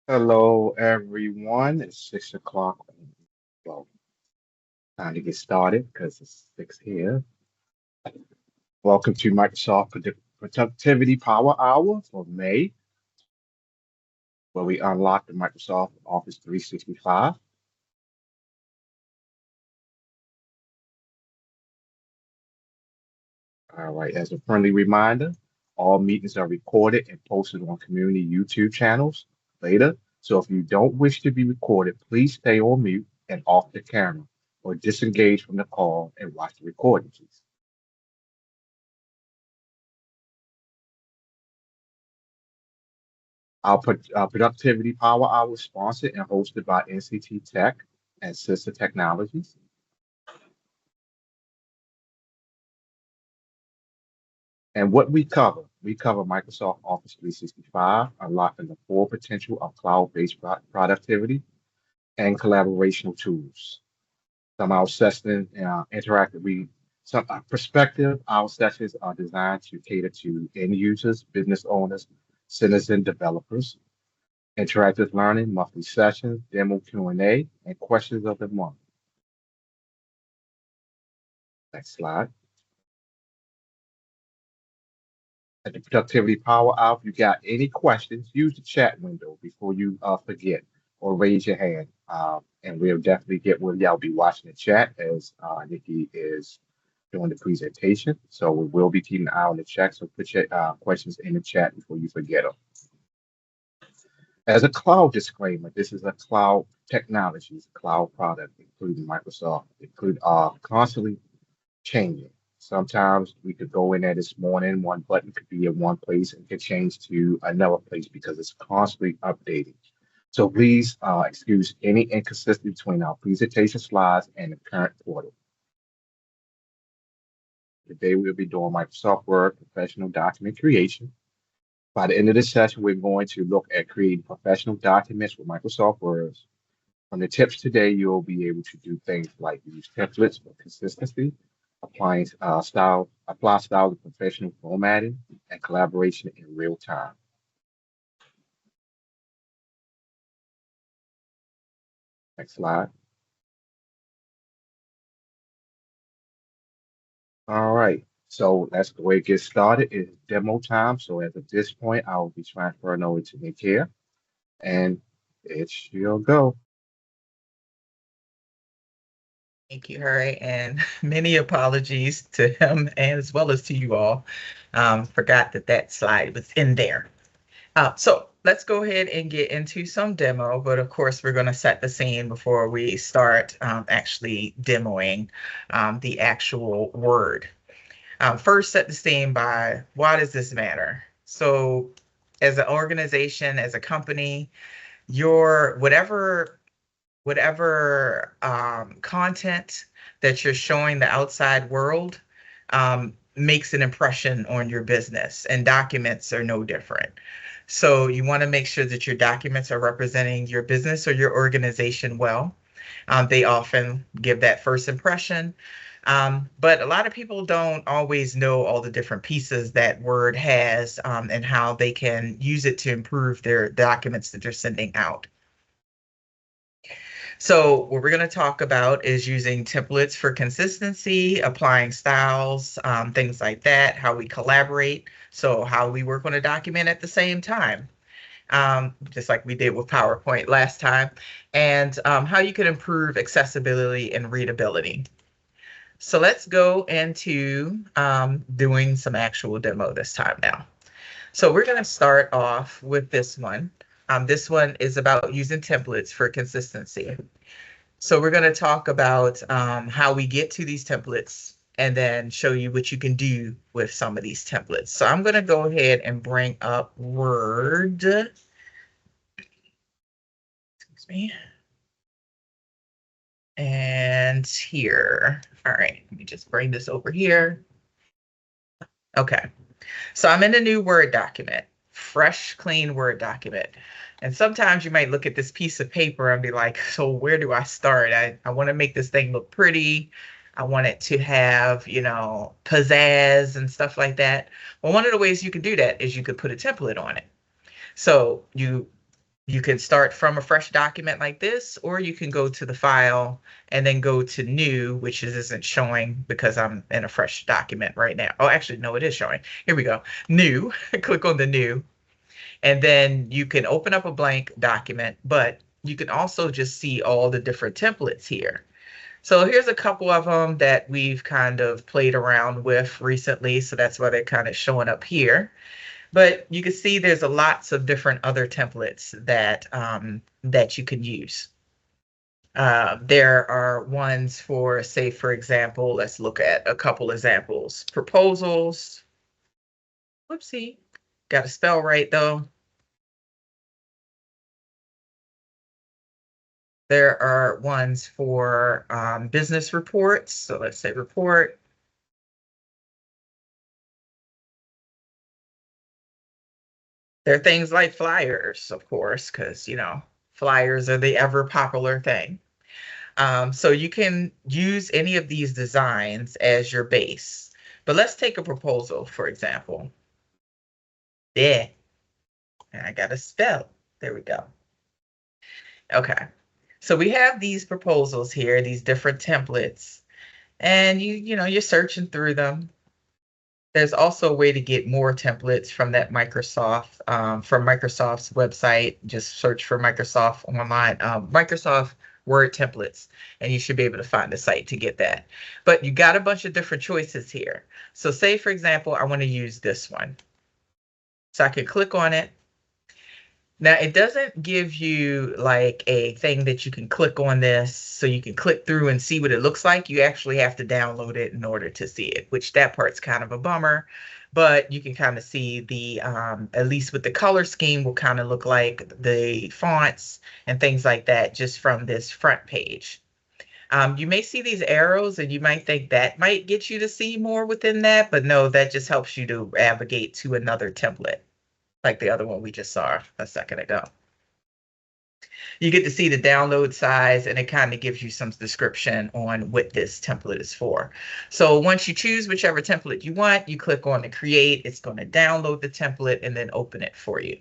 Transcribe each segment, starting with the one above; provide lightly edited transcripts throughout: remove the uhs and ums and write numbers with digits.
Hello, everyone. It's 6 o'clock. Well, time to get started because it's 6 here. Welcome to Microsoft Productivity Power Hour for May, where we unlock the Microsoft Office 365. All right, as a friendly reminder, all meetings are recorded and posted on community YouTube channels later. So if you don't wish to be recorded, please stay on mute and off the camera or disengage from the call and watch the recording, please. Our Productivity Power Hour is sponsored and hosted by NCT Tech and Sister Technologies. And what we cover Microsoft Office 365, unlocking the full potential of cloud-based productivity and collaborational tools. Some of our sessions interactive. Some perspective. Our sessions are designed to cater to end users, business owners, citizen developers. Interactive learning, monthly sessions, demo Q&A, and questions of the month. Next slide. At the Productivity Power Hour, if you got any questions, use the chat window before you forget or raise your hand. And we'll definitely get with you. I'll be watching the chat as Nikki is doing the presentation. So we will be keeping an eye on the chat. So put your questions in the chat before you forget them. As a cloud disclaimer, this is a cloud technology, it's a cloud product, including Microsoft, include constantly changing. Sometimes we could go in there this morning, one button could be in one place and could change to another place because it's constantly updating. So please excuse any inconsistency between our presentation slides and the current portal. Today we'll be doing Microsoft Word professional document creation. By the end of this session, we're going to look at creating professional documents with Microsoft Word. From the tips today, you'll be able to do things like use templates for consistency, apply style to professional formatting, and collaboration in real time. Next slide. All right. So let's go ahead and get started. It's demo time. So as of this point, I will be transferring over to Nikkia, and it shall go. Thank you, Harry, and many apologies to him and as well as to you all. Forgot that that slide was in there. So let's go ahead and get into some demo, but of course we're going to set the scene before we start actually demoing the actual word. First, set the scene by why does this matter? So as an organization, as a company, your whatever content that you're showing the outside world makes an impression on your business, and documents are no different. So you want to make sure that your documents are representing your business or your organization well. They often give that first impression. But a lot of people don't always know all the different pieces that Word has and how they can use it to improve their documents that they're sending out. So what we're going to talk about is using templates for consistency, applying styles, things like that, how we collaborate. So how we work on a document at the same time, just like we did with PowerPoint last time, and how you can improve accessibility and readability. So let's go into doing some actual demo this time now. So we're going to start off with this one. This one is about using templates for consistency. So we're going to talk about how we get to these templates and then show you what you can do with some of these templates. So I'm going to go ahead and bring up Word. Excuse me. And here. All right, let me just bring this over here. Okay. So I'm in a new Word document, fresh, clean Word document. And sometimes you might look at this piece of paper and be like, so where do I start? I want to make this thing look pretty. I want it to have, pizzazz and stuff like that. Well, one of the ways you can do that is you could put a template on it. So you You can start from a fresh document like this, or you can go to the file and then go to new, which isn't showing because I'm in a fresh document right now. Oh, actually, no, it is showing. Here we go. New, click on the new, and then you can open up a blank document, but you can also just see all the different templates here. So here's a couple of them that we've kind of played around with recently. So that's why they're kind of showing up here. But you can see there's a lots of different other templates that you can use. There are ones for, say, for example, let's look at a couple examples. Proposals. Whoopsie. Got to spell right though. There are ones for business reports. So let's say report. There are things like flyers, of course, because, flyers are the ever popular thing. So you can use any of these designs as your base. But let's take a proposal, for example. Yeah, and I got to spell. There we go. Okay. So we have these proposals here, these different templates, and you're searching through them. There's also a way to get more templates from that from Microsoft's website. Just search for Microsoft online, Microsoft Word templates, and you should be able to find the site to get that. But you got a bunch of different choices here. So say, for example, I want to use this one. So I can click on it. Now, it doesn't give you like a thing that you can click on this so you can click through and see what it looks like. You actually have to download it in order to see it, which that part's kind of a bummer, but you can kind of see at least with the color scheme, will kind of look like the fonts and things like that just from this front page. You may see these arrows and you might think that might get you to see more within that, but no, that just helps you to navigate to another template like the other one we just saw a second ago. You get to see the download size and it kind of gives you some description on what this template is for. So once you choose whichever template you want, you click on the create, it's going to download the template and then open it for you.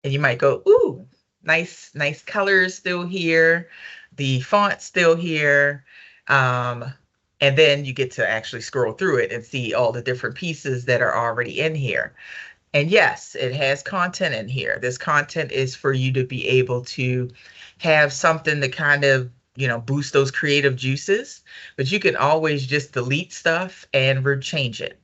And you might go, ooh, nice colors still here. The font's still here. And then you get to actually scroll through it and see all the different pieces that are already in here. And yes, it has content in here. This content is for you to be able to have something to kind of, boost those creative juices, but you can always just delete stuff and change it.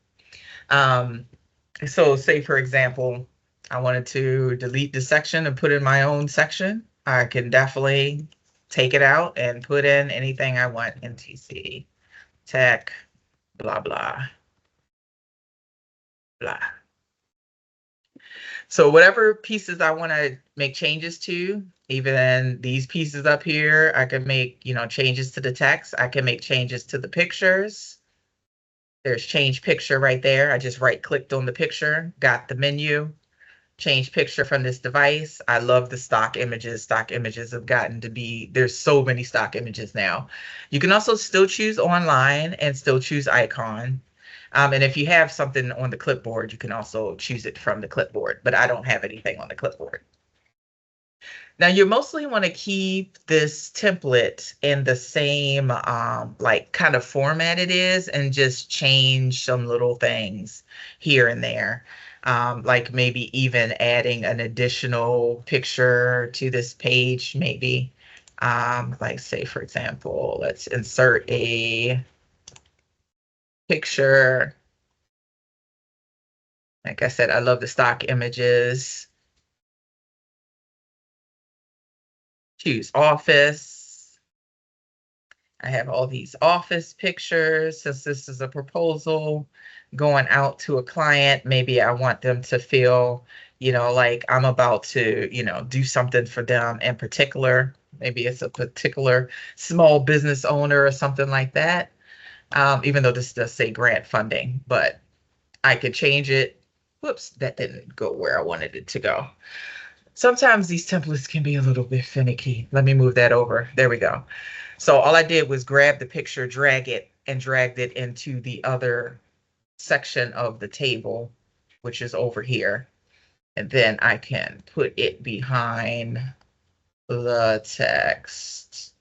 So say, for example, I wanted to delete the section and put in my own section. I can definitely take it out and put in anything I want in TC, tech, blah, blah, blah. So whatever pieces I want to make changes to, even these pieces up here, I can make, changes to the text. I can make changes to the pictures. There's change picture right there. I just right clicked on the picture, got the menu, change picture from this device. I love the stock images. Stock images have gotten to be, there's so many stock images now. You can also still choose online and still choose icon. And if you have something on the clipboard, you can also choose it from the clipboard, but I don't have anything on the clipboard. Now you mostly want to keep this template in the same like kind of format it is and just change some little things here and there. Like maybe even adding an additional picture to this page, maybe. Like say, for example, let's insert a picture. Like I said, I love the stock images. Choose office. I have all these office pictures. Since this is a proposal going out to a client, maybe I want them to feel, like I'm about to, do something for them in particular. Maybe it's a particular small business owner or something like that. Even though this does say grant funding, but I could change it. Whoops, that didn't go where I wanted it to go. Sometimes these templates can be a little bit finicky. Let me move that over. There we go. So all I did was grab the picture, drag it, and dragged it into the other section of the table, which is over here. And then I can put it behind the text,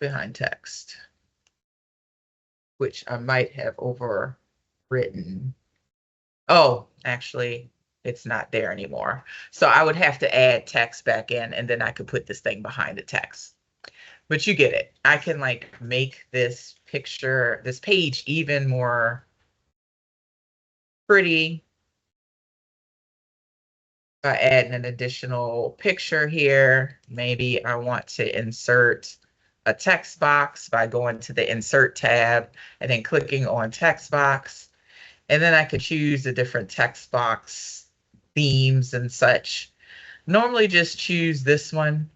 behind text, which I might have overwritten. Oh, actually, it's not there anymore. So I would have to add text back in, and then I could put this thing behind the text. But you get it. I can like make this picture, this page even more pretty by adding an additional picture here. Maybe I want to insert a text box by going to the Insert tab and then clicking on text box. And then I could choose the different text box themes and such. Normally just choose this one,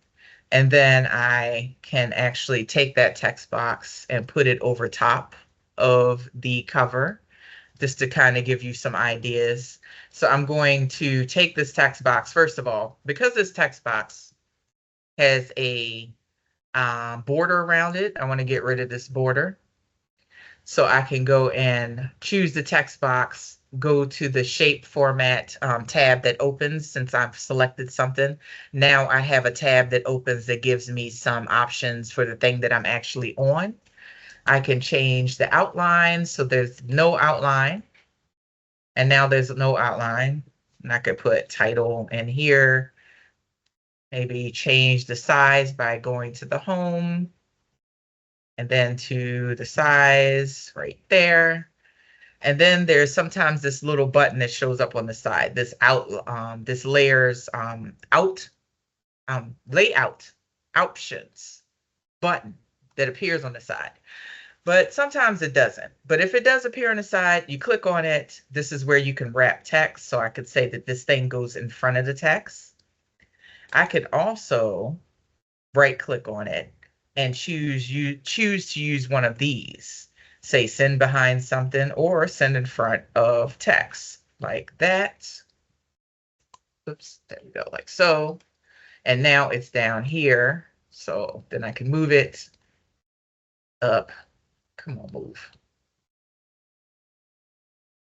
and then I can actually take that text box and put it over top of the cover just to kind of give you some ideas. So I'm going to take this text box, first of all, because this text box has a border around it. I want to get rid of this border. So I can go and choose the text box, go to the shape format tab that opens since I've selected something. Now I have a tab that opens that gives me some options for the thing that I'm actually on. I can change the outline so there's no outline. And now there's no outline. And I could put title in here, maybe change the size by going to the home and then to the size right there. And then there's sometimes this little button that shows up on the side, this this layers layout options button that appears on the side. But sometimes it doesn't. But if it does appear on the side, you click on it. This is where you can wrap text. So I could say that this thing goes in front of the text. I could also right click on it and choose to use one of these. Say send behind something or send in front of text like that. Oops, there we go, like so. And now it's down here. So then I can move it up. Come on, move.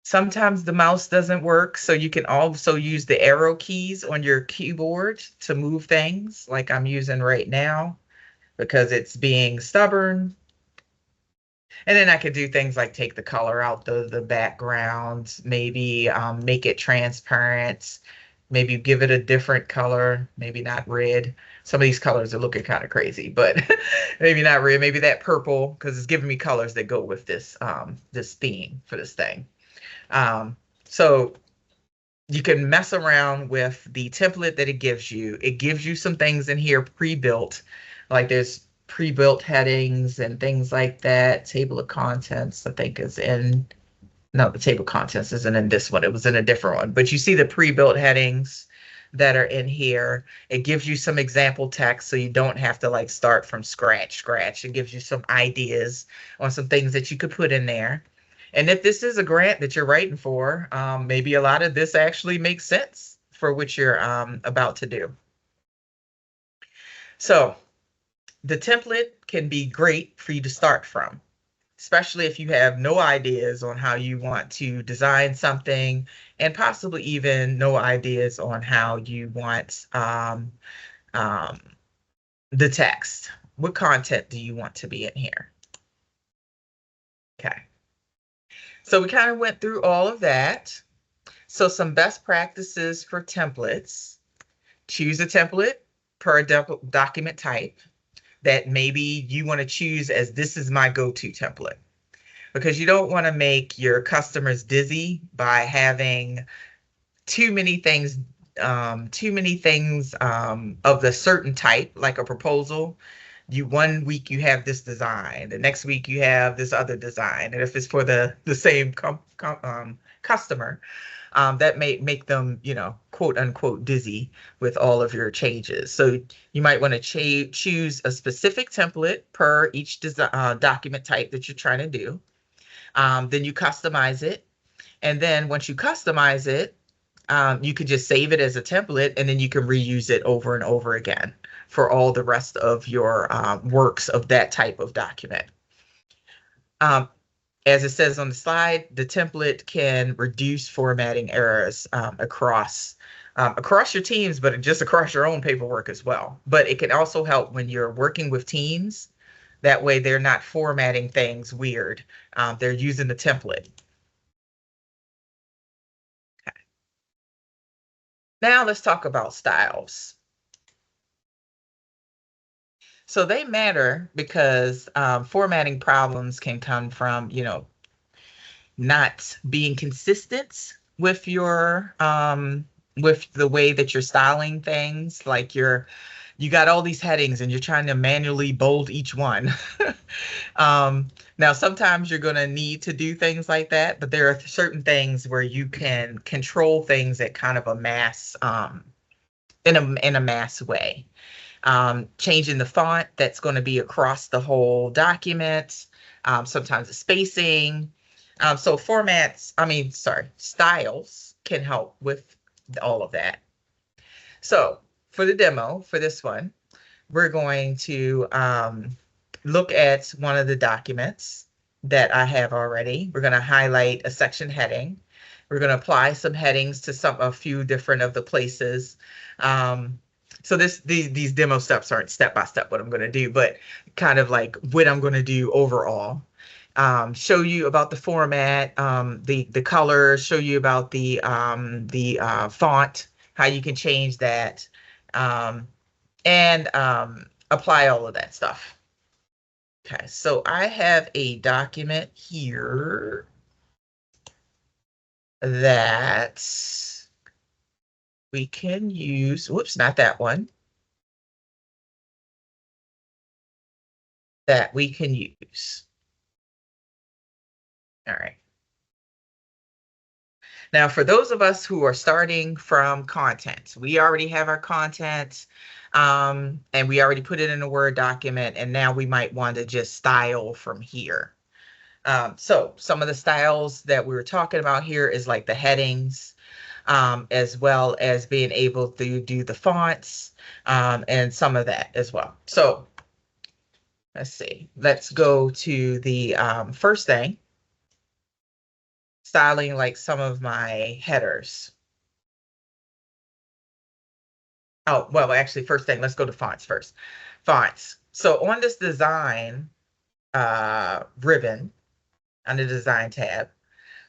Sometimes the mouse doesn't work, so you can also use the arrow keys on your keyboard to move things like I'm using right now because it's being stubborn. And then I could do things like take the color out the background, maybe make it transparent, maybe give it a different color, maybe not red. Some of these colors are looking kind of crazy, but maybe not red, maybe that purple, because it's giving me colors that go with this this theme for this thing. So you can mess around with the template that it gives you. It gives you some things in here pre-built, like there's pre-built headings and things like that. Table of contents, I think is in, no, the table of contents isn't in this one. It was in a different one, but you see the pre-built headings that are in here. It gives you some example text so you don't have to like start from scratch. It gives you some ideas on some things that you could put in there. And if this is a grant that you're writing for, maybe a lot of this actually makes sense for what you're about to do. So the template can be great for you to start from, especially if you have no ideas on how you want to design something and possibly even no ideas on how you want the text. What content do you want to be in here? Okay. So we kind of went through all of that. So some best practices for templates. Choose a template per document type that maybe you want to choose as this is my go-to template, because you don't want to make your customers dizzy by having too many things of the certain type, like a proposal. You one week you have this design, the next week you have this other design, and if it's for the same customer, that may make them, you know, quote unquote dizzy with all of your changes. So you might want to choose a specific template per each document type that you're trying to do. Then you customize it, and then once you customize it, you could just save it as a template, and then you can reuse it over and over again for all the rest of your works of that type of document. Um, as it says on the slide, the template can reduce formatting errors across your teams, but just across your own paperwork as well. But it can also help when you're working with teams. That way they're not formatting things weird. They're using the template. Okay. Now let's talk about styles. So they matter because formatting problems can come from, not being consistent with your with the way that you're styling things. Like you got all these headings and you're trying to manually bold each one. Now sometimes you're going to need to do things like that, but there are certain things where you can control things at kind of a mass in a mass way. Changing the font that's going to be across the whole document, sometimes the spacing. So styles can help with all of that. So for the demo, for this one, we're going to look at one of the documents that I have already. We're going to highlight a section heading. We're going to apply some headings to a few different of the places. So these demo steps aren't step by step what I'm going to do, but kind of like what I'm going to do overall. Show you about the format, the color, show you about the font, how you can change that, and apply all of that stuff. Okay, so I have a document here that we can use. Whoops, not that one. That we can use. All right. Now, for those of us who are starting from content, we already have our content and we already put it in a Word document, and now we might want to just style from here. So some of the styles that we were talking about here is like the headings, as well as being able to do the fonts and some of that as well. So let's see. Let's go to the first thing, styling like some of my headers. Oh, well, actually, first thing, let's go to fonts first. Fonts. So on this design ribbon, on the design tab,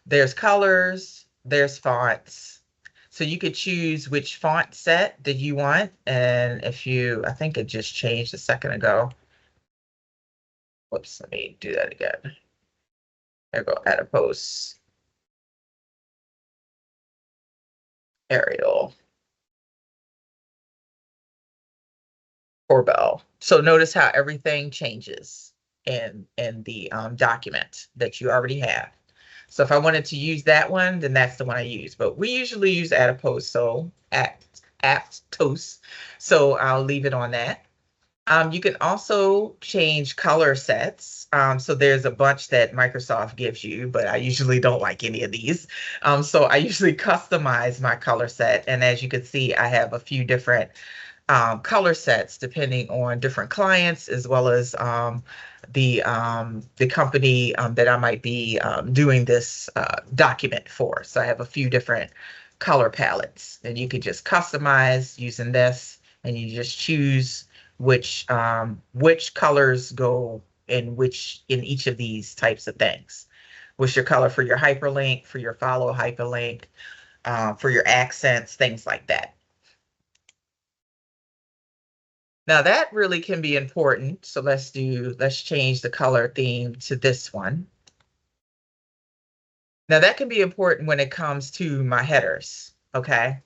there's colors, there's fonts. So you could choose which font set that you want. And I think it just changed a second ago. Whoops, let me do that again. There we go, add a post. Arial. Corbel. So notice how everything changes in the document that you already have. So if I wanted to use that one, then that's the one I use. But we usually use Adipose, so Aptos. So I'll leave it on that. You can also change color sets. So there's a bunch that Microsoft gives you, but I usually don't like any of these. So I usually customize my color set. And as you can see, I have a few different color sets depending on different clients, as well as the company that I might be doing this document for. So I have a few different color palettes, and you could just customize using this, and you just choose which colors go in each of these types of things. What's your color for your hyperlink, for your follow hyperlink, for your accents, things like that. Now that really can be important. So let's change the color theme to this one. Now that can be important when it comes to my headers, okay?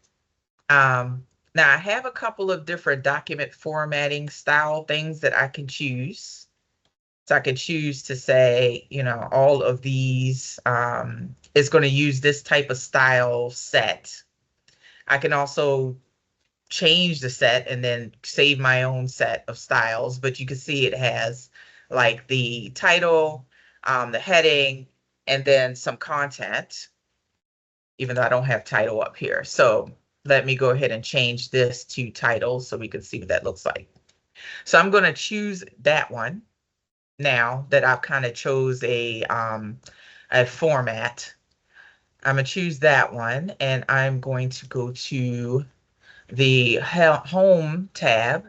Now I have a couple of different document formatting style things that I can choose. So I can choose to say, all of these is going to use this type of style set. I can also change the set and then save my own set of styles, but you can see it has like the title, the heading, and then some content, even though I don't have title up here. So let me go ahead and change this to title so we can see what that looks like. So I'm going to choose that one. now that I've kind of chose a format. I'm gonna choose that one, and I'm going to go to the home tab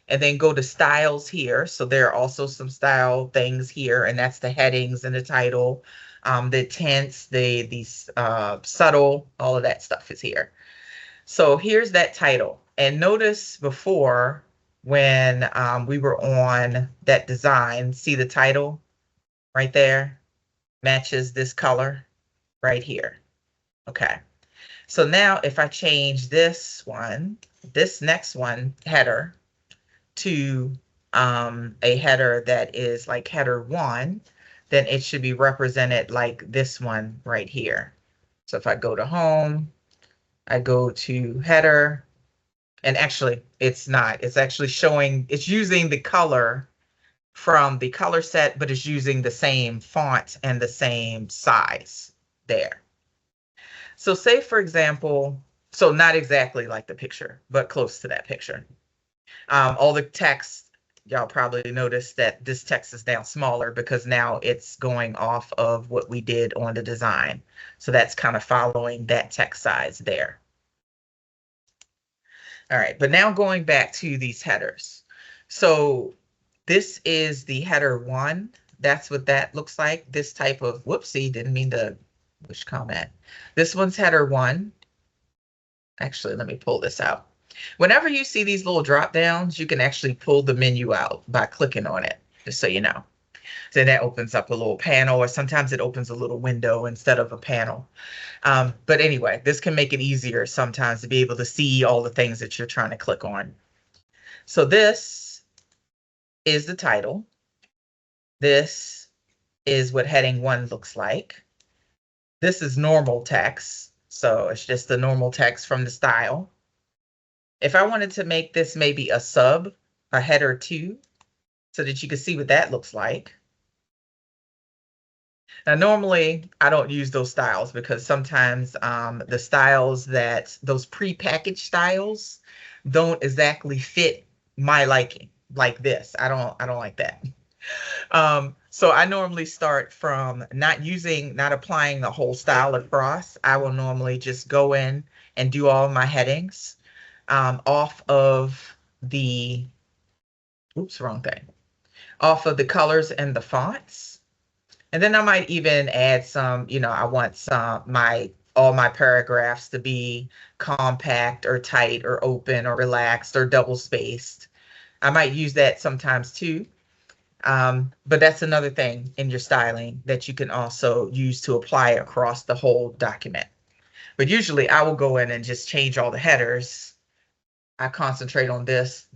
and then go to styles here. So there are also some style things here, and that's the headings and the title, the tints, these subtle, all of that stuff is here. So here's that title. And notice before when we were on that design, see the title right there matches this color right here. Okay. So now if I change this one, this next one, header, to a header that is like header 1, then it should be represented like this one right here. So if I go to home, I go to header, and actually it's not. It's actually showing, it's using the color from the color set, but it's using the same font and the same size there. So say, for example, so not exactly like the picture, but close to that picture. All the text, y'all probably noticed that this text is now smaller because now it's going off of what we did on the design. So that's kind of following that text size there. All right, but now going back to these headers. So this is the header 1. That's what that looks like. This type of, whoopsie, didn't mean to push comment. This one's header 1. Actually, let me pull this out. Whenever you see these little drop downs, you can actually pull the menu out by clicking on it, just so you know. So that opens up a little panel, or sometimes it opens a little window instead of a panel. But anyway, this can make it easier sometimes to be able to see all the things that you're trying to click on. So this is the title. This is what heading 1 looks like. This is normal text. So it's just the normal text from the style. If I wanted to make this maybe a sub, a header 2, so that you can see what that looks like. Now, normally I don't use those styles because sometimes the styles those prepackaged styles don't exactly fit my liking, like this. I don't like that. So I normally start from not applying the whole style across. I will normally just go in and do all my headings off of the, oops, wrong thing, off of the colors and the fonts. And then I might even add some, I want all my paragraphs to be compact or tight or open or relaxed or double spaced. I might use that sometimes too. But that's another thing in your styling that you can also use to apply across the whole document. But usually I will go in and just change all the headers. I concentrate on this,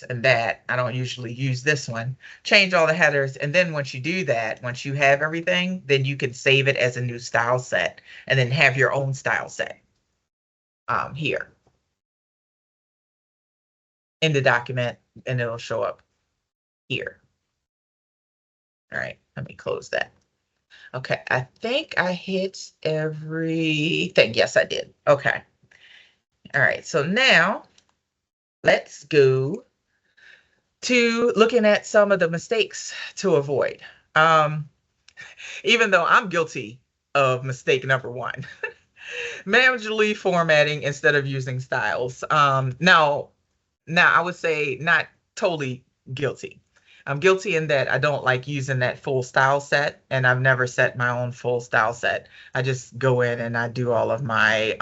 and that. I don't usually use this one. Change all the headers. And then once you do that, once you have everything, then you can save it as a new style set and then have your own style set here in the document, and it'll show up here. All right, let me close that. Okay, I think I hit everything. Yes, I did. Okay. All right, so now let's go to looking at some of the mistakes to avoid. Even though I'm guilty of mistake number 1, manually formatting instead of using styles. Now I would say not totally guilty. I'm guilty in that I don't like using that full style set, and I've never set my own full style set. I just go in and I do all of my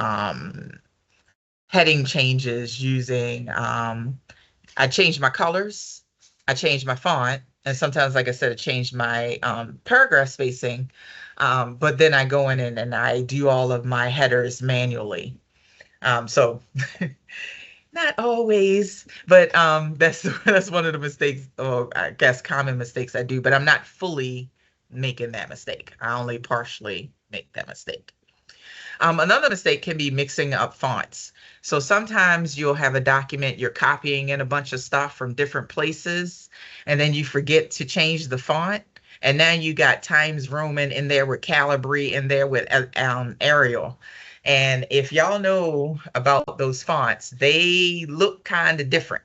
heading changes using, I change my colors, I change my font, and sometimes, like I said, I change my paragraph spacing, but then I go in and I do all of my headers manually. So not always, but that's one of the mistakes, or I guess common mistakes I do, but I'm not fully making that mistake. I only partially make that mistake. Another mistake can be mixing up fonts. So sometimes you'll have a document, you're copying in a bunch of stuff from different places, and then you forget to change the font. And now you got Times Roman in there with Calibri in there with Arial. And if y'all know about those fonts, they look kind of different.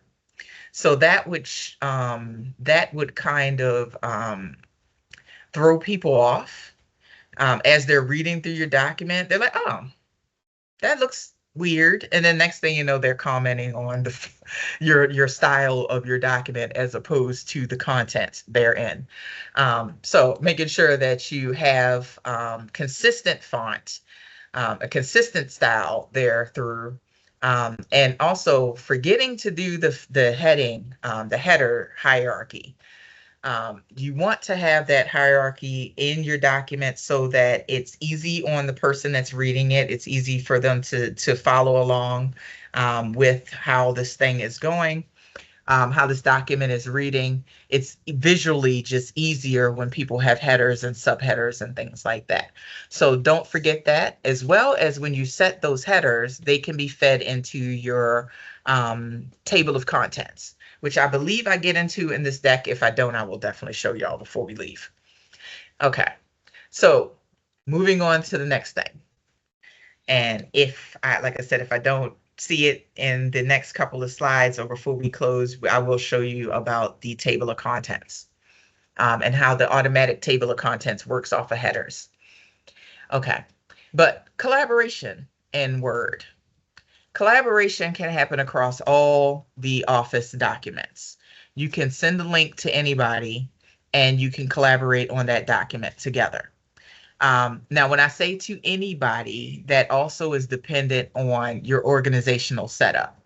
So that would kind of throw people off as they're reading through your document. They're like, oh, that looks weird. And then next thing you know, they're commenting on your style of your document as opposed to the content therein. So making sure that you have consistent font, a consistent style there through, and also forgetting to do the heading, the header hierarchy. You want to have that hierarchy in your document so that it's easy on the person that's reading it. It's easy for them to follow along with how this thing is going, how this document is reading. It's visually just easier when people have headers and subheaders and things like that. So don't forget that, as well as when you set those headers, they can be fed into your table of contents, which I believe I get into in this deck. If I don't, I will definitely show y'all before we leave. Okay, so moving on to the next thing. And like I said, if I don't see it in the next couple of slides or before we close, I will show you about the table of contents and how the automatic table of contents works off of headers. Okay, but collaboration in Word. Collaboration can happen across all the Office documents. You can send a link to anybody and you can collaborate on that document together. Now, when I say to anybody, that also is dependent on your organizational setup.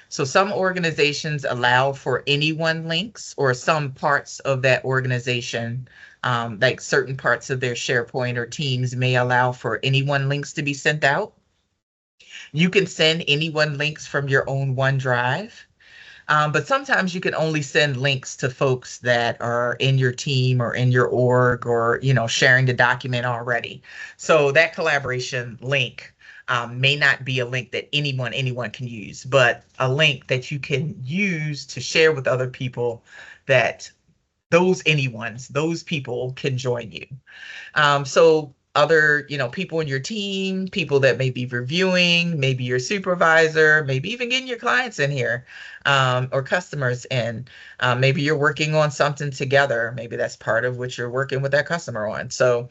So some organizations allow for anyone links, or some parts of that organization, like certain parts of their SharePoint or Teams may allow for anyone links to be sent out. You can send anyone links from your own OneDrive. But sometimes you can only send links to folks that are in your team or in your org, or, sharing the document already. So that collaboration link may not be a link that anyone can use, but a link that you can use to share with other people, that those people can join you. So other, people in your team, people that may be reviewing, maybe your supervisor, maybe even getting your clients in here, or customers in. Maybe you're working on something together. Maybe that's part of what you're working with that customer on. So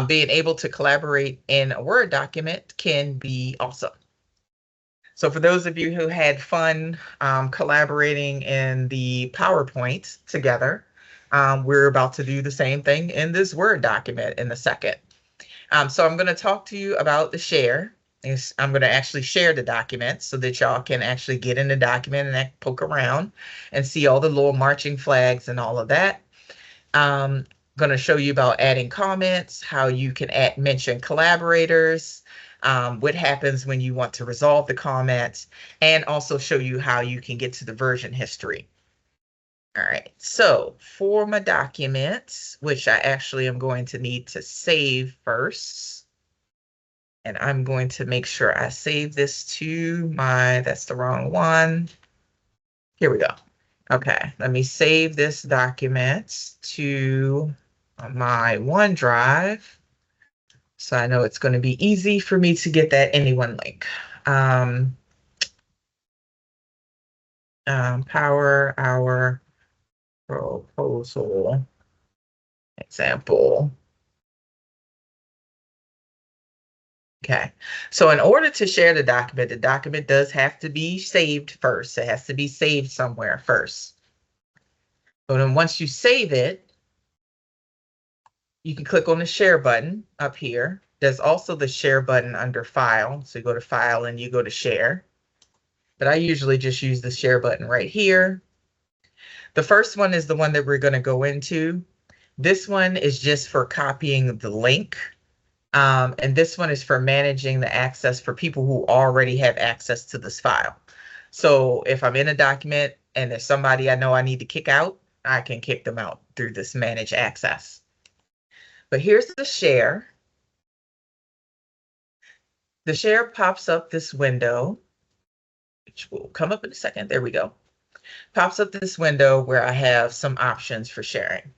being able to collaborate in a Word document can be awesome. So for those of you who had fun collaborating in the PowerPoint together, we're about to do the same thing in this Word document in a second. So I'm going to talk to you about the share. I'm going to actually share the document so that y'all can actually get in the document and poke around and see all the little marching flags and all of that. I'm going to show you about adding comments, how you can mention collaborators, what happens when you want to resolve the comments, and also show you how you can get to the version history. All right, so for my documents, which I actually am going to need to save first, and I'm going to make sure I save this to that's the wrong one. Here we go. Okay, let me save this document to my OneDrive, so I know it's going to be easy for me to get that anyone link. Power Hour proposal example. Okay, so in order to share the document does have to be saved first. It has to be saved somewhere first. But then once you save it, you can click on the share button up here. There's also the share button under File. So you go to File and you go to Share. But I usually just use the share button right here. The first one is the one that we're going to go into. This one is just for copying the link. And this one is for managing the access for people who already have access to this file. So if I'm in a document and there's somebody I know I need to kick out, I can kick them out through this manage access. But here's the share. The share pops up this window, which will come up in a second. There we go. Pops up this window where I have some options for sharing.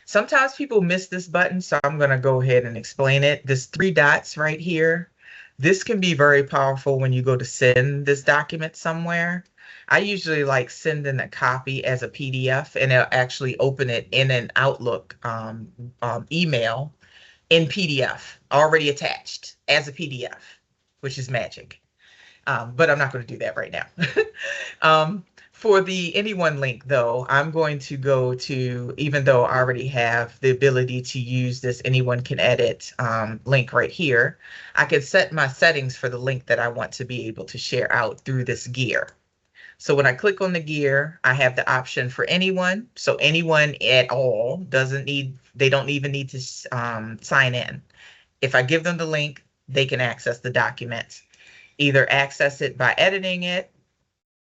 Sometimes people miss this button, so I'm going to go ahead and explain it. This 3 dots right here, this can be very powerful when you go to send this document somewhere. I usually like sending a copy as a PDF, and it'll actually open it in an Outlook email in PDF, already attached as a PDF, which is magic. But I'm not going to do that right now. For the anyone link, though, I'm going to go to, even though I already have the ability to use this anyone can edit link right here, I can set my settings for the link that I want to be able to share out through this gear. So when I click on the gear, I have the option for anyone. So anyone at all they don't even need to sign in. If I give them the link, they can access the document, either access it by editing it.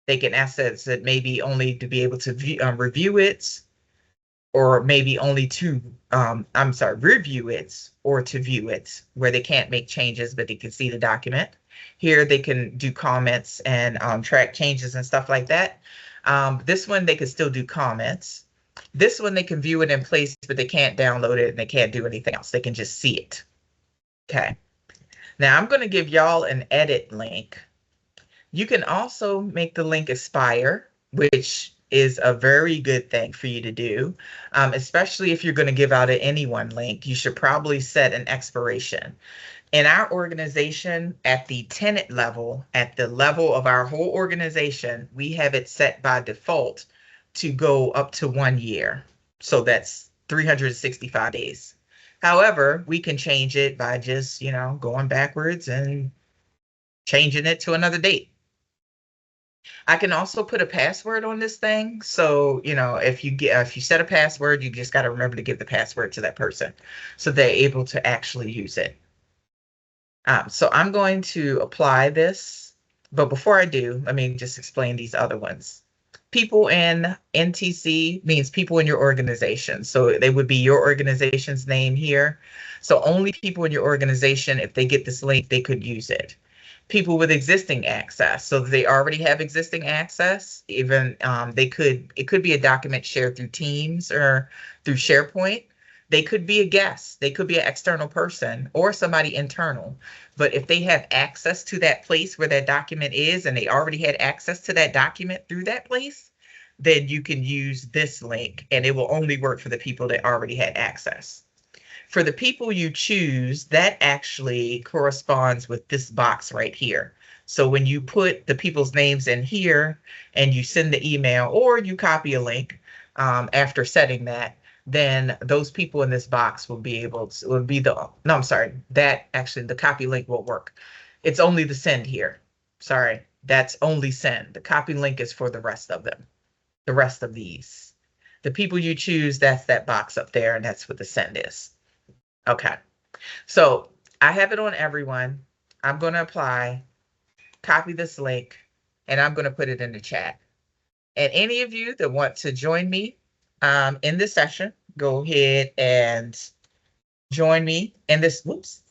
They can access it maybe only to be able to review it, or maybe only to, review it or to view it, where they can't make changes, but they can see the document. Here they can do comments and track changes and stuff like that. This one, they can still do comments. This one, they can view it in place, but they can't download it and they can't do anything else. They can just see it. Okay. Now I'm going to give y'all an edit link. You can also make the link expire, which is a very good thing for you to do, especially if you're going to give out an anyone link. You should probably set an expiration. In our organization, at the tenant level, at the level of our whole organization, we have it set by default to go up to 1 year. So that's 365 days. However, we can change it by just, going backwards and changing it to another date. I can also put a password on this thing. So, if you set a password, you just got to remember to give the password to that person so they're able to actually use it. So I'm going to apply this, but before I do, let me just explain these other ones. People in NTC means people in your organization. So they would be your organization's name here. So only people in your organization, if they get this link, they could use it. People with existing access, so they already have existing access. Even it could be a document shared through Teams or through SharePoint. They could be a guest, they could be an external person or somebody internal. But if they have access to that place where that document is, and they already had access to that document through that place, then you can use this link, and it will only work for the people that already had access. For the people you choose, that actually corresponds with this box right here. So when you put the people's names in here and you send the email or you copy a link after setting that, then those people in this box will be able to, the copy link will work. It's only the send here. Sorry, that's only send. The copy link is for the rest of them, the rest of these. The people you choose, that's that box up there, and that's what the send is. Okay, so I have it on everyone. I'm going to apply, copy this link, and I'm going to put it in the chat. And any of you that want to join me in this session, go ahead and join me in this. Whoops,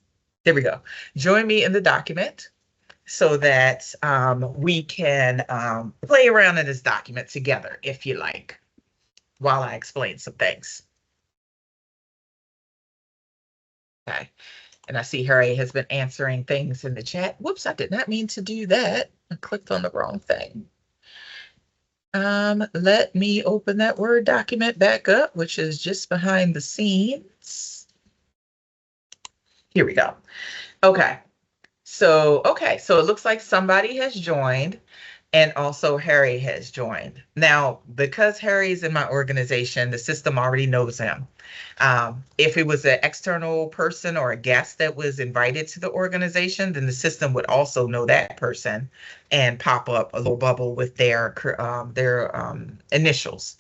there we go. Join me in the document so that we can play around in this document together, if you like, while I explain some things. Okay, and I see Harry has been answering things in the chat. Whoops, I did not mean to do that. I clicked on the wrong thing. Let me open that Word document back up, which is just behind the scenes. Here we go. Okay. So it looks like somebody has joined, and also Harry has joined. Now, because Harry's in my organization, the system already knows him. If it was an external person or a guest that was invited to the organization, then the system would also know that person and pop up a little bubble with their initials.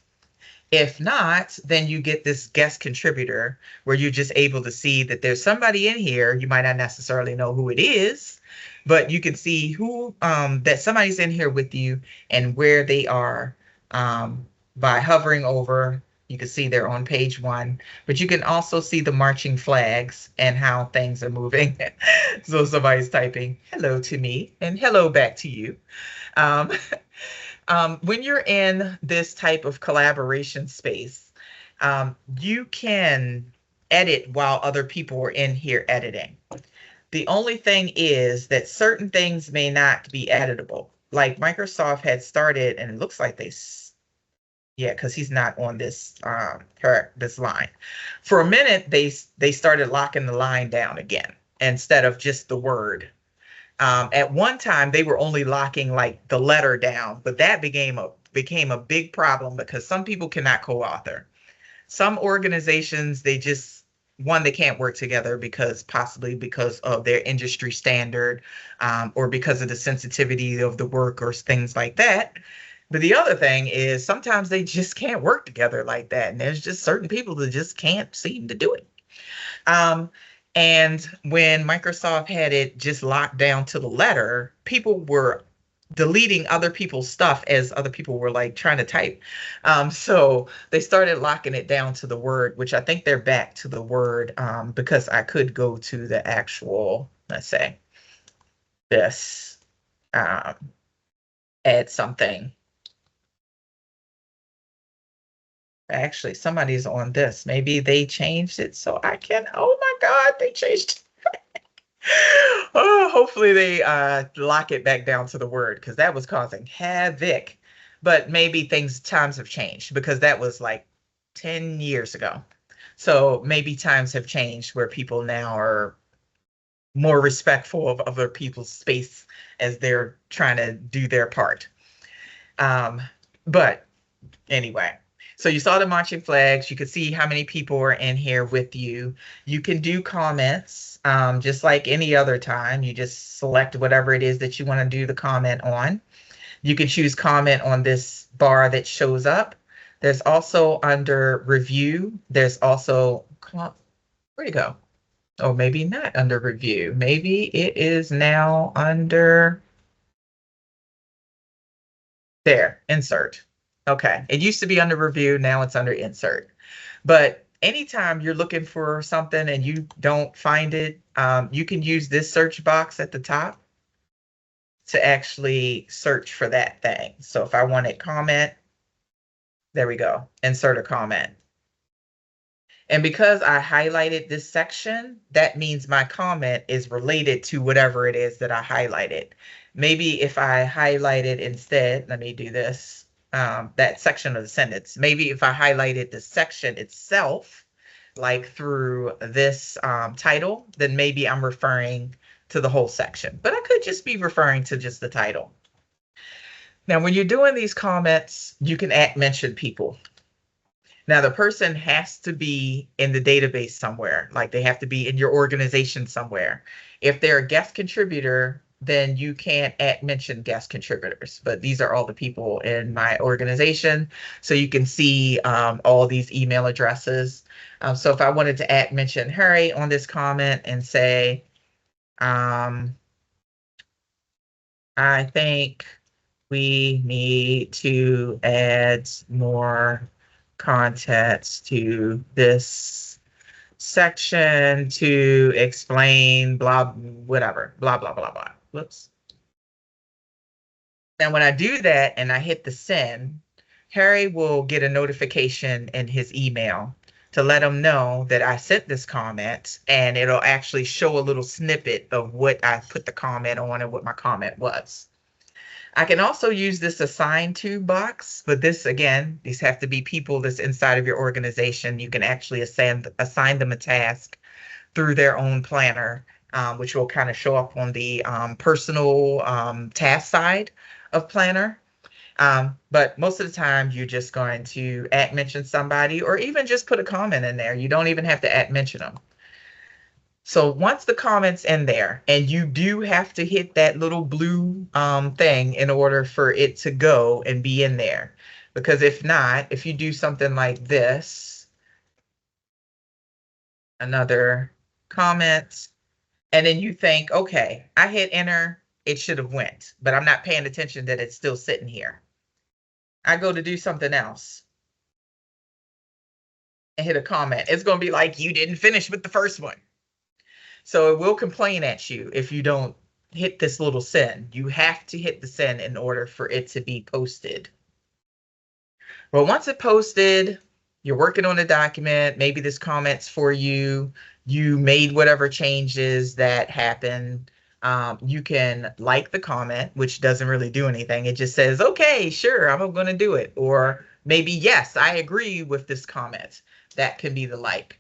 If not, then you get this guest contributor where you're just able to see that there's somebody in here. You might not necessarily know who it is, but you can see who that somebody's in here with you and where they are by hovering over. You can see they're on page 1, but you can also see the marching flags and how things are moving. So somebody's typing hello to me and hello back to you. When you're in this type of collaboration space, you can edit while other people are in here editing. The only thing is that certain things may not be editable. like Microsoft had started, and it looks like yeah, because he's not on this this line. For a minute, they started locking the line down again instead of just the word. At one time, they were only locking like the letter down, but that became a big problem because some people cannot co-author. Some organizations, they just one, they can't work together because possibly because of their industry standard, or because of the sensitivity of the work or things like that. But the other thing is sometimes they just can't work together like that. And there's just certain people that just can't seem to do it. Um, and when Microsoft had it just locked down to the letter, people were deleting other people's stuff as other people were like trying to type. So they started locking it down to the word, which I think they're back to the word, because I could go to the actual, let's say, this, um, add something. Actually, somebody's on this. Maybe they changed it so I can. Oh my God, they changed. Oh, hopefully they lock it back down to the word because that was causing havoc. But maybe times have changed because that was like 10 years ago. So maybe times have changed where people now are more respectful of other people's space as they're trying to do their part. Um, but anyway, so you saw the marching flags. You could see how many people are in here with you. You can do comments, just like any other time. You just select whatever it is that you want to do the comment on. You can choose comment on this bar that shows up. There's also under review. There's also, where'd it go? Oh, maybe not under review. Maybe it is now under there, insert. Okay. It used to be under review. Now it's under insert. But anytime you're looking for something and you don't find it, you can use this search box at the top to actually search for that thing. So if I wanted comment, there we go, insert a comment. And because I highlighted this section, that means my comment is related to whatever it is that I highlighted. Maybe if I highlighted instead, let me do this, that section of the sentence. Maybe if I highlighted the section itself, like through this title, then maybe I'm referring to the whole section. But I could just be referring to just the title. Now, when you're doing these comments, you can mention people. Now, the person has to be in the database somewhere, like they have to be in your organization somewhere. If they're a guest contributor, then you can't mention guest contributors, but these are all the people in my organization. So you can see all these email addresses. So if I wanted to mention Harry on this comment and say, I think we need to add more context to this section to explain blah, whatever, blah, blah, blah, blah. Whoops. And when I do that and I hit the send, Harry will get a notification in his email to let him know that I sent this comment, and it'll actually show a little snippet of what I put the comment on and what my comment was. I can also use this assign to box, but this, again, these have to be people that's inside of your organization. You can actually assign them a task through their own planner, which will kind of show up on the personal task side of planner. But most of the time, you're just going to mention somebody or even just put a comment in there. You don't even have to mention them. So once the comment's in there, and you do have to hit that little blue thing in order for it to go and be in there. Because if not, if you do something like this, another comment, and then you think, okay, I hit enter, it should have went, but I'm not paying attention that it's still sitting here. I go to do something else and hit a comment. It's going to be like, you didn't finish with the first one. So it will complain at you if you don't hit this little send. You have to hit the send in order for it to be posted. Well, once it's posted, you're working on a document. Maybe this comment's for you. You made whatever changes that happened. You can like the comment, which doesn't really do anything. It just says, okay, sure, I'm going to do it. Or maybe, yes, I agree with this comment. That can be the like.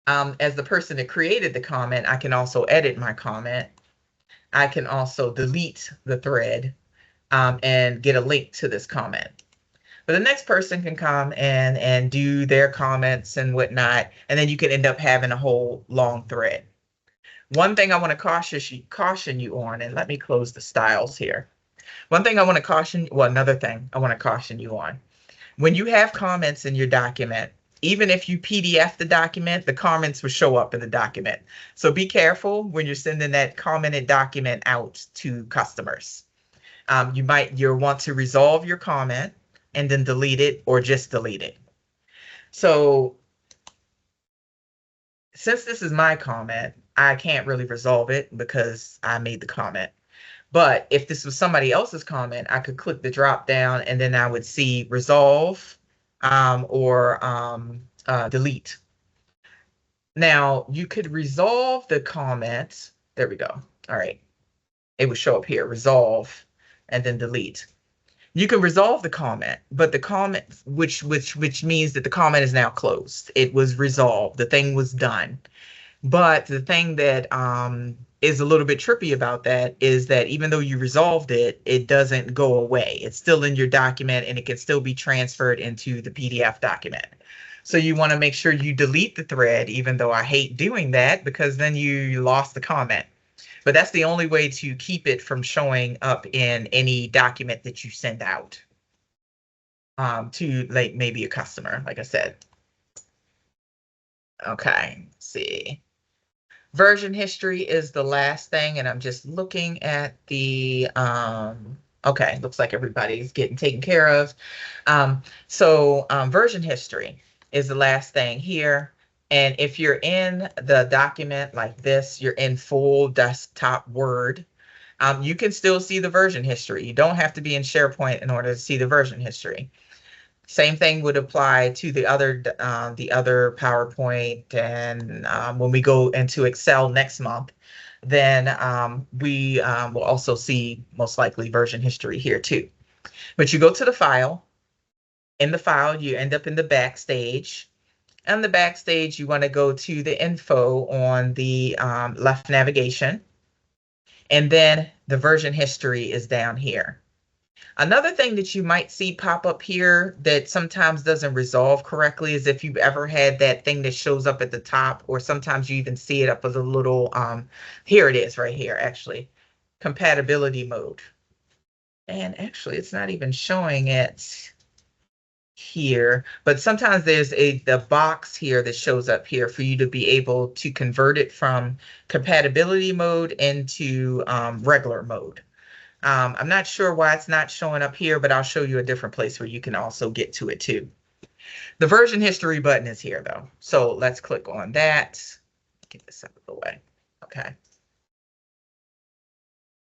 As the person that created the comment, I can also edit my comment. I can also delete the thread and get a link to this comment. But the next person can come and do their comments and whatnot, and then you can end up having a whole long thread. One thing I want to caution you on, and let me close the styles here. One thing I want to caution, well, another thing I want to caution you on. When you have comments in your document, even if you PDF the document, the comments will show up in the document. So be careful when you're sending that commented document out to customers. You'll want to resolve your comment and then delete it or just delete it. So since this is my comment, I can't really resolve it because I made the comment. But if this was somebody else's comment, I could click the drop down and then I would see resolve or delete. Now you could resolve the comment. There we go. All right. It would show up here, resolve, and then delete. You can resolve the comment, but the comment, which means that the comment is now closed. It was resolved. The thing was done. But the thing that is a little bit trippy about that is that even though you resolved it, it doesn't go away. It's still in your document and it can still be transferred into the PDF document. So you want to make sure you delete the thread, even though I hate doing that because then you lost the comment. But that's the only way to keep it from showing up in any document that you send out to like maybe a customer, like I said. Okay, let's see. Version history is the last thing, and I'm just looking at the, okay, looks like everybody's getting taken care of. Version history is the last thing here. And if you're in the document like this, you're in full desktop Word, you can still see the version history. You don't have to be in SharePoint in order to see the version history. Same thing would apply to the other PowerPoint, and when we go into Excel next month, then we will also see most likely version history here too. But you go to the file. In the file, you end up in the backstage. On the backstage, you want to go to the info on the left navigation, and then the version history is down here. Another thing that you might see pop up here that sometimes doesn't resolve correctly is if you've ever had that thing that shows up at the top, or sometimes you even see it up as a little, here it is right here, actually, compatibility mode. And actually, it's not even showing it here, but sometimes there's the box here that shows up here for you to be able to convert it from compatibility mode into regular mode. I'm not sure why it's not showing up here, but I'll show you a different place where you can also get to it too. The version history button is here though. So let's click on that. Get this out of the way. Okay.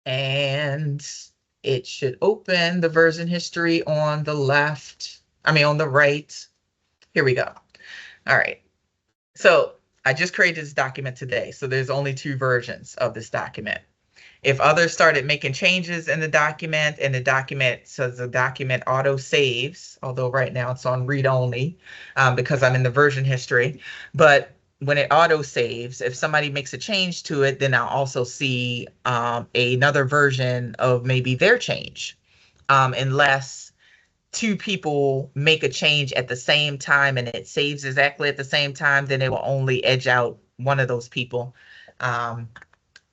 And it should open the version history on the left. I mean, on the right. Here we go. All right. So I just created this document today. So there's only 2 versions of this document. If others started making changes in the document and the document says the document auto saves, although right now it's on read only because I'm in the version history, but when it auto saves, if somebody makes a change to it, then I'll also see another version of maybe their change, unless 2 people make a change at the same time and it saves exactly at the same time, then it will only edge out one of those people.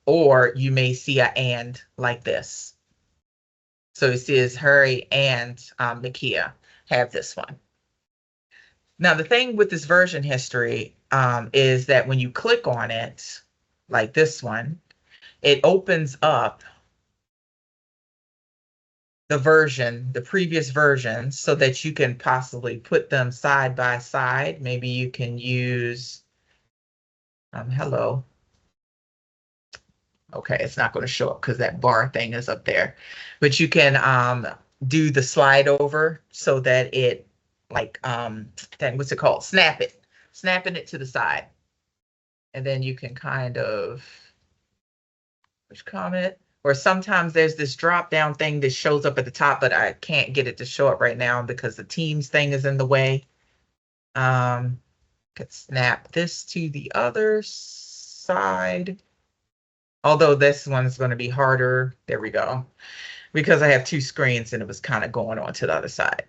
Or you may see an and like this. So it says Hurry and Nikkia have this one. Now, the thing with this version history is that when you click on it, like this one, it opens up the previous version, so that you can possibly put them side by side. Maybe you can use, hello. Okay, it's not going to show up because that bar thing is up there. But you can do the slide over so that it, like, then what's it called? Snapping it to the side. And then you can kind of Which comment? Or sometimes there's this drop down thing that shows up at the top, but I can't get it to show up right now because the Teams thing is in the way. Could snap this to the other side. Although this one's going to be harder. There we go. Because I have two screens and it was kind of going on to the other side.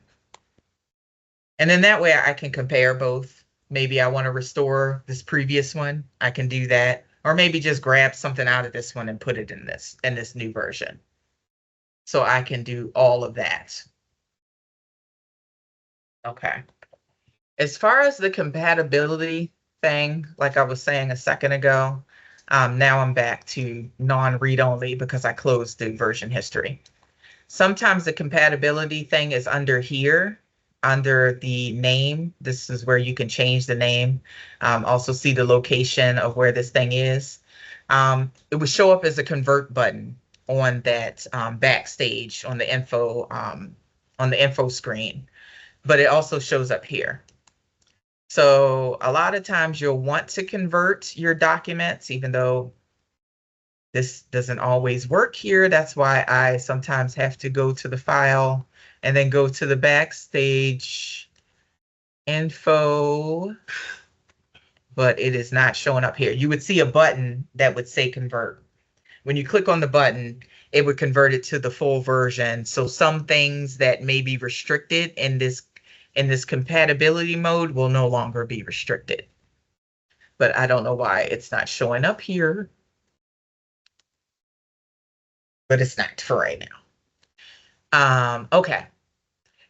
And then that way I can compare both. Maybe I want to restore this previous one. I can do that. Or maybe just grab something out of this one and put it in this new version. So I can do all of that. Okay. As far as the compatibility thing, like I was saying a second ago, now I'm back to non-read only because I closed the version history. Sometimes the compatibility thing is under here, under the name. This is where you can change the name. Also see the location of where this thing is. It would show up as a convert button on that backstage on the info screen, but it also shows up here. So a lot of times you'll want to convert your documents, even though this doesn't always work here. That's why I sometimes have to go to the file and then go to the backstage info, but it is not showing up here. You would see a button that would say convert. When you click on the button, it would convert it to the full version. So some things that may be restricted in this compatibility mode will no longer be restricted. But I don't know why it's not showing up here. But it's not for right now. Okay.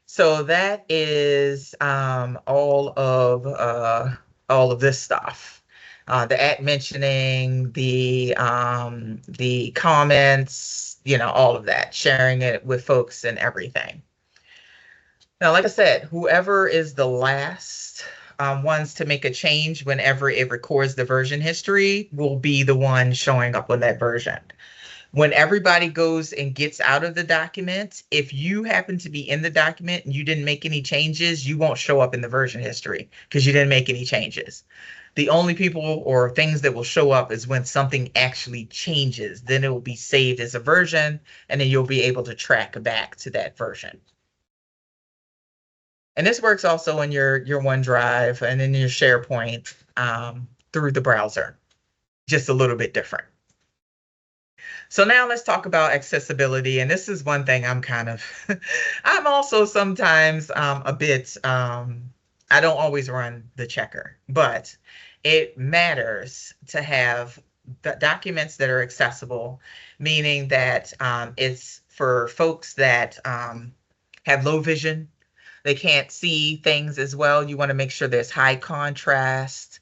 So that is all of this stuff. The at mentioning, the comments, all of that, sharing it with folks and everything. Now, like I said, whoever is the last ones to make a change whenever it records the version history will be the one showing up on that version. When everybody goes and gets out of the document, if you happen to be in the document and you didn't make any changes, you won't show up in the version history because you didn't make any changes. The only people or things that will show up is when something actually changes. Then it will be saved as a version, and then you'll be able to track back to that version. And this works also in your OneDrive and in your SharePoint through the browser, just a little bit different. So now let's talk about accessibility. And this is one thing I'm I'm also sometimes a bit, I don't always run the checker, but it matters to have the documents that are accessible, meaning that it's for folks that have low vision. They can't see things as well. You want to make sure there's high contrast,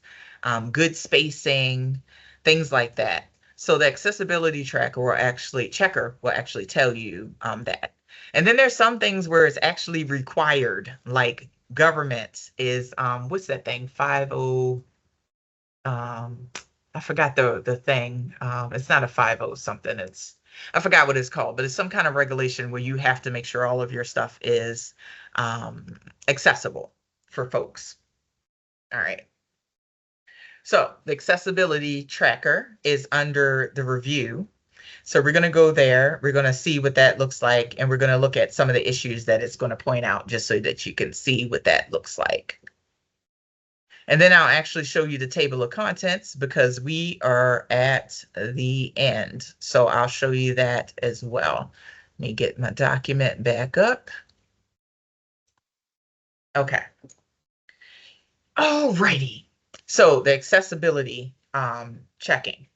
good spacing, things like that. So the accessibility checker will actually tell you that. And then there's some things where it's actually required, like government is what's that thing? 50 I forgot the thing. It's not a 50 something. I forgot what it's called, but it's some kind of regulation where you have to make sure all of your stuff is accessible for folks. All right. So the accessibility tracker is under the review. So we're going to go there. We're going to see what that looks like. And we're going to look at some of the issues that it's going to point out just so that you can see what that looks like. And then I'll actually show you the table of contents because we are at the end. So I'll show you that as well. Let me get my document back up. Okay. Alrighty. So the accessibility checking.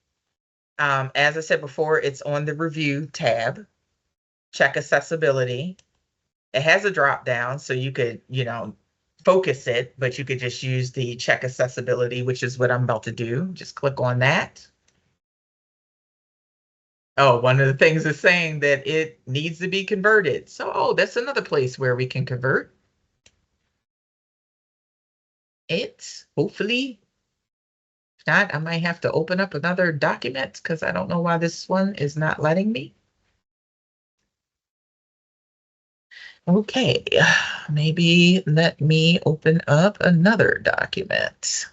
As I said before, it's on the review tab. Check accessibility. It has a drop down, so you could, focus it, but you could just use the check accessibility, which is what I'm about to do. Just click on that. Oh, one of the things is saying that it needs to be converted. So, that's another place where we can convert it, hopefully. If not, I might have to open up another document because I don't know why this one is not letting me. Okay, maybe let me open up another document.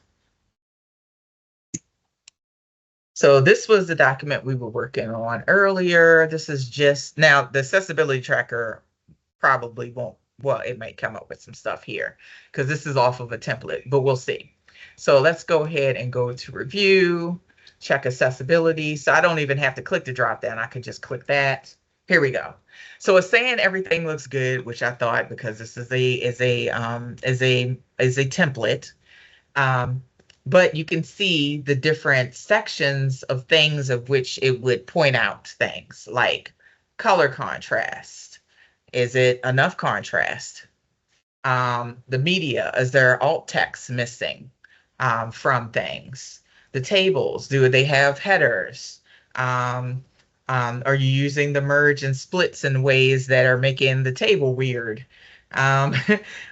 So this was the document we were working on earlier. This is just now the accessibility tracker probably won't, well, it might come up with some stuff here because this is off of a template, but we'll see. So let's go ahead and go to review, check accessibility. So I don't even have to click the drop down. I can just click that. Here we go. So it's saying everything looks good, which I thought because this is a template. Um, but you can see the different sections of things of which it would point out things like color contrast. Is it enough contrast? The media, is there alt text missing from things? The tables, do they have headers? Um, are you using the merge and splits in ways that are making the table weird? Um,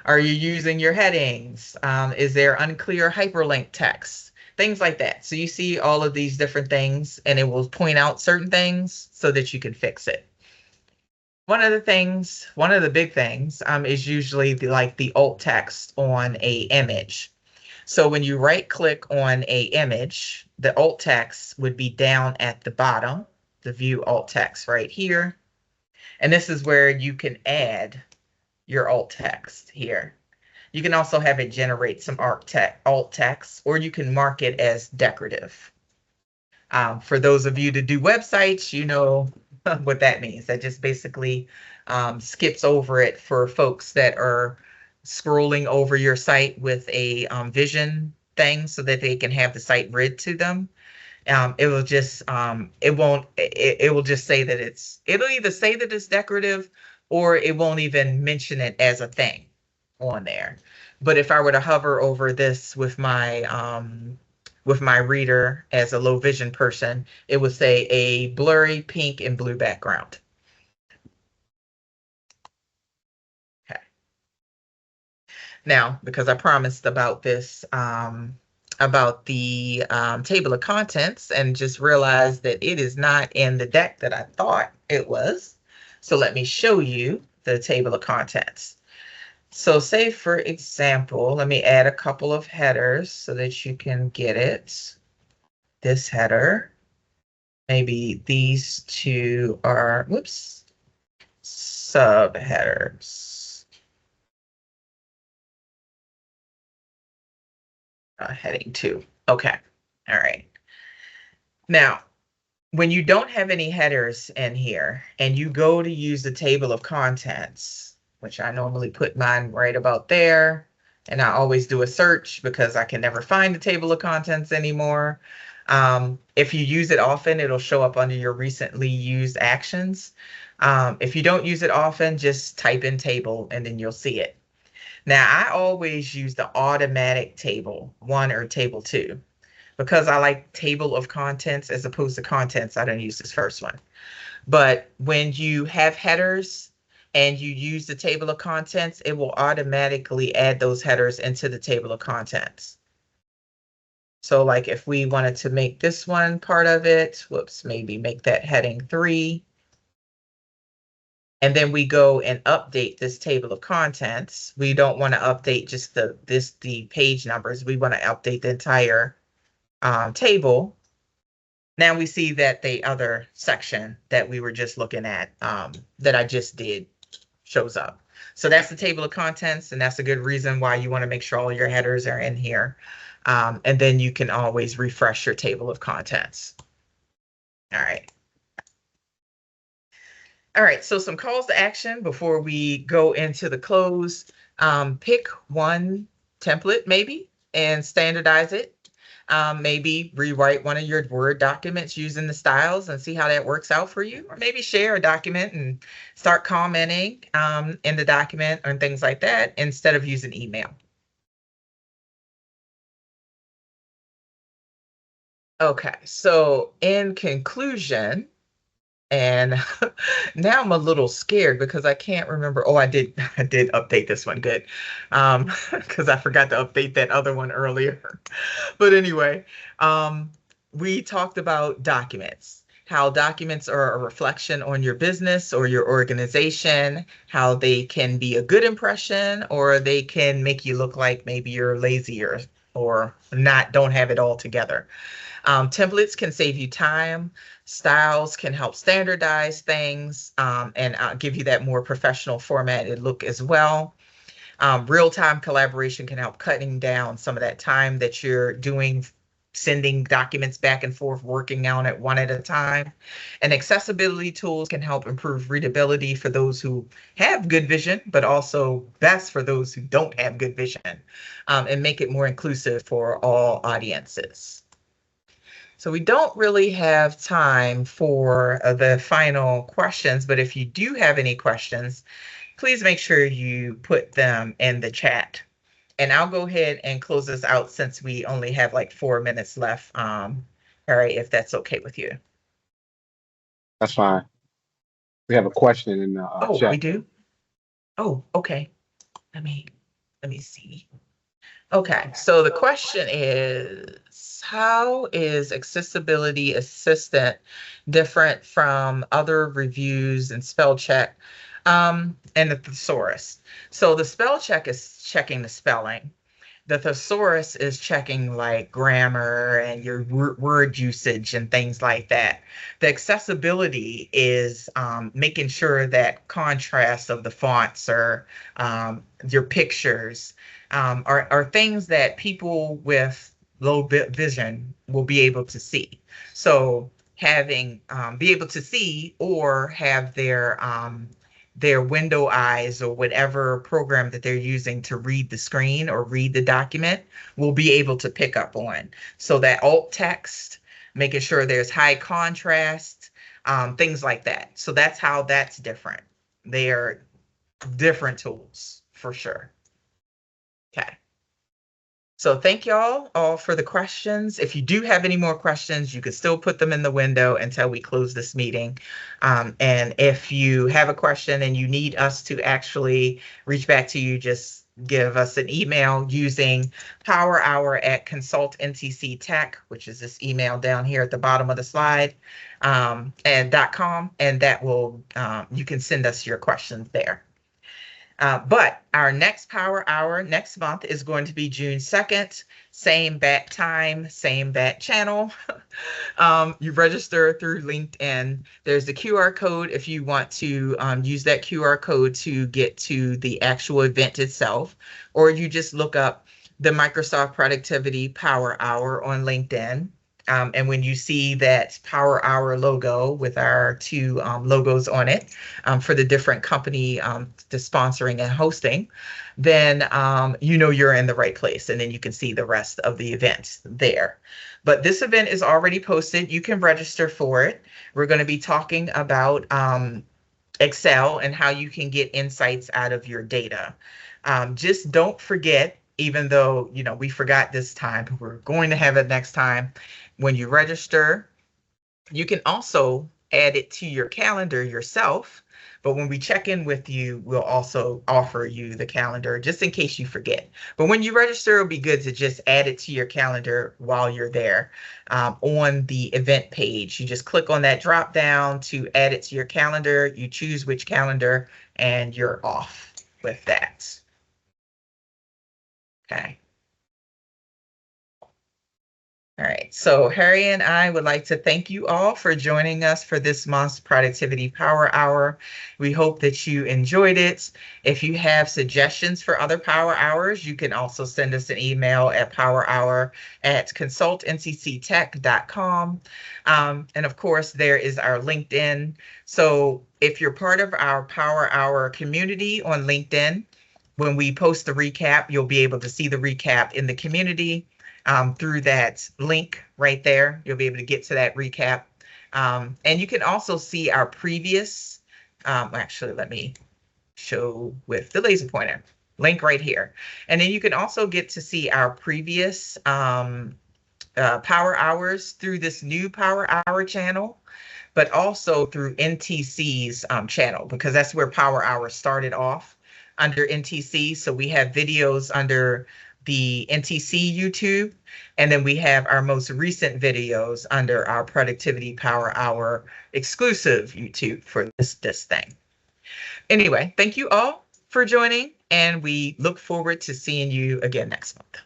are you using your headings? Is there unclear hyperlink text? Things like that. So you see all of these different things, and it will point out certain things so that you can fix it. One of the big things is usually the alt text on a image. So when you right click on a image, the alt text would be down at the bottom, the view alt text right here. And this is where you can add your alt text here. You can also have it generate some alt text, or you can mark it as decorative. For those of you to do websites, you know what that means. That just basically skips over it for folks that are scrolling over your site with a vision thing so that they can have the site read to them. It will just it will just say that it'll either say that it's decorative or it won't even mention it as a thing on there. But if I were to hover over this with my reader as a low vision person, it would say a blurry pink and blue background. Okay. Now, because I promised about this, about the table of contents and just realized that it is not in the deck that I thought it was. So let me show you the table of contents. So say, for example, let me add a couple of headers so that you can get it. This header, maybe these two are, whoops, subheaders. Heading 2. Okay. All right. Now, when you don't have any headers in here and you go to use the table of contents, which I normally put mine right about there, and I always do a search because I can never find the table of contents anymore. If you use it often, it'll show up under your recently used actions. If you don't use it often, just type in table and then you'll see it. Now, I always use the automatic table 1 or table 2 because I like table of contents as opposed to contents. I don't use this first one. But when you have headers and you use the table of contents, it will automatically add those headers into the table of contents. So like if we wanted to make this one part of it, whoops, maybe make that heading 3. And then we go and update this table of contents. We don't want to update just the page numbers. We want to update the entire table. Now we see that the other section that we were just looking at, that I just did, shows up. So that's the table of contents, and that's a good reason why you want to make sure all your headers are in here. And then you can always refresh your table of contents. All right. All right, so some calls to action before we go into the close. Pick one template maybe and standardize it. Maybe rewrite one of your Word documents using the styles and see how that works out for you. Or maybe share a document and start commenting in the document and things like that instead of using email. Okay, so in conclusion, and now I'm a little scared because I can't remember. Oh, I did update this one. Good. Because I forgot to update that other one earlier. But anyway, we talked about documents, how documents are a reflection on your business or your organization, how they can be a good impression or they can make you look like maybe you're lazy or not, don't have it all together. Templates can save you time. Styles can help standardize things and give you that more professional formatted look as well. Real-time collaboration can help cutting down some of that time that you're doing, sending documents back and forth, working on it one at a time. And accessibility tools can help improve readability for those who have good vision, but also best for those who don't have good vision, and make it more inclusive for all audiences. So we don't really have time for the final questions, but if you do have any questions, please make sure you put them in the chat. And I'll go ahead and close this out since we only have like 4 minutes left, Harry, if that's okay with you. That's fine. We have a question in the Oh, chat. we do? Oh, okay. Let me see. Okay, so the question is, how is Accessibility Assistant different from other reviews and spell check and the thesaurus? So the spell check is checking the spelling. The thesaurus is checking like grammar and your word usage and things like that. The accessibility is making sure that contrast of the fonts or your pictures are things that people with low vision will be able to see. So having be able to see or have their window eyes or whatever program that they're using to read the screen or read the document will be able to pick up on. So that alt text, making sure there's high contrast, things like that. So that's how that's different. They are different tools for sure. Okay. So thank y'all all for the questions. If you do have any more questions, you can still put them in the window until we close this meeting. And if you have a question and you need us to actually reach back to you, just give us an email using powerhour@consultntctech, which is this email down here at the bottom of the slide, and .com, and that will you can send us your questions there. But our next Power Hour next month is going to be June 2nd, same bat time, same bat channel. You register through LinkedIn. There's the QR code if you want to use that QR code to get to the actual event itself, or you just look up the Microsoft Productivity Power Hour on LinkedIn. And when you see that Power Hour logo with our two logos on it for the different company, the sponsoring and hosting, then you know you're in the right place, and then you can see the rest of the event there. But this event is already posted. You can register for it. We're going to be talking about Excel and how you can get insights out of your data. Just don't forget, even though we forgot this time, we're going to have it next time. When you register, you can also add it to your calendar yourself. But when we check in with you, we'll also offer you the calendar just in case you forget. But when you register, it'll be good to just add it to your calendar while you're there on the event page. You just click on that drop down to add it to your calendar. You choose which calendar and you're off with that. Okay. All right, so Harry and I would like to thank you all for joining us for this month's Productivity Power Hour. We hope that you enjoyed it. If you have suggestions for other Power Hours, you can also send us an email at powerhour@consultntctech.com. And of course, there is our LinkedIn. So if you're part of our Power Hour community on LinkedIn, when we post the recap, you'll be able to see the recap in the community. Through that link right there, you'll be able to get to that recap. And you can also see our previous, actually, let me show with the laser pointer, link right here. And then you can also get to see our previous Power Hours through this new Power Hour channel, but also through NTC's channel, because that's where Power Hour started off, under NTC. So we have videos under the NTC YouTube, and then we have our most recent videos under our Productivity Power Hour exclusive YouTube for this thing. Anyway, thank you all for joining, and we look forward to seeing you again next month.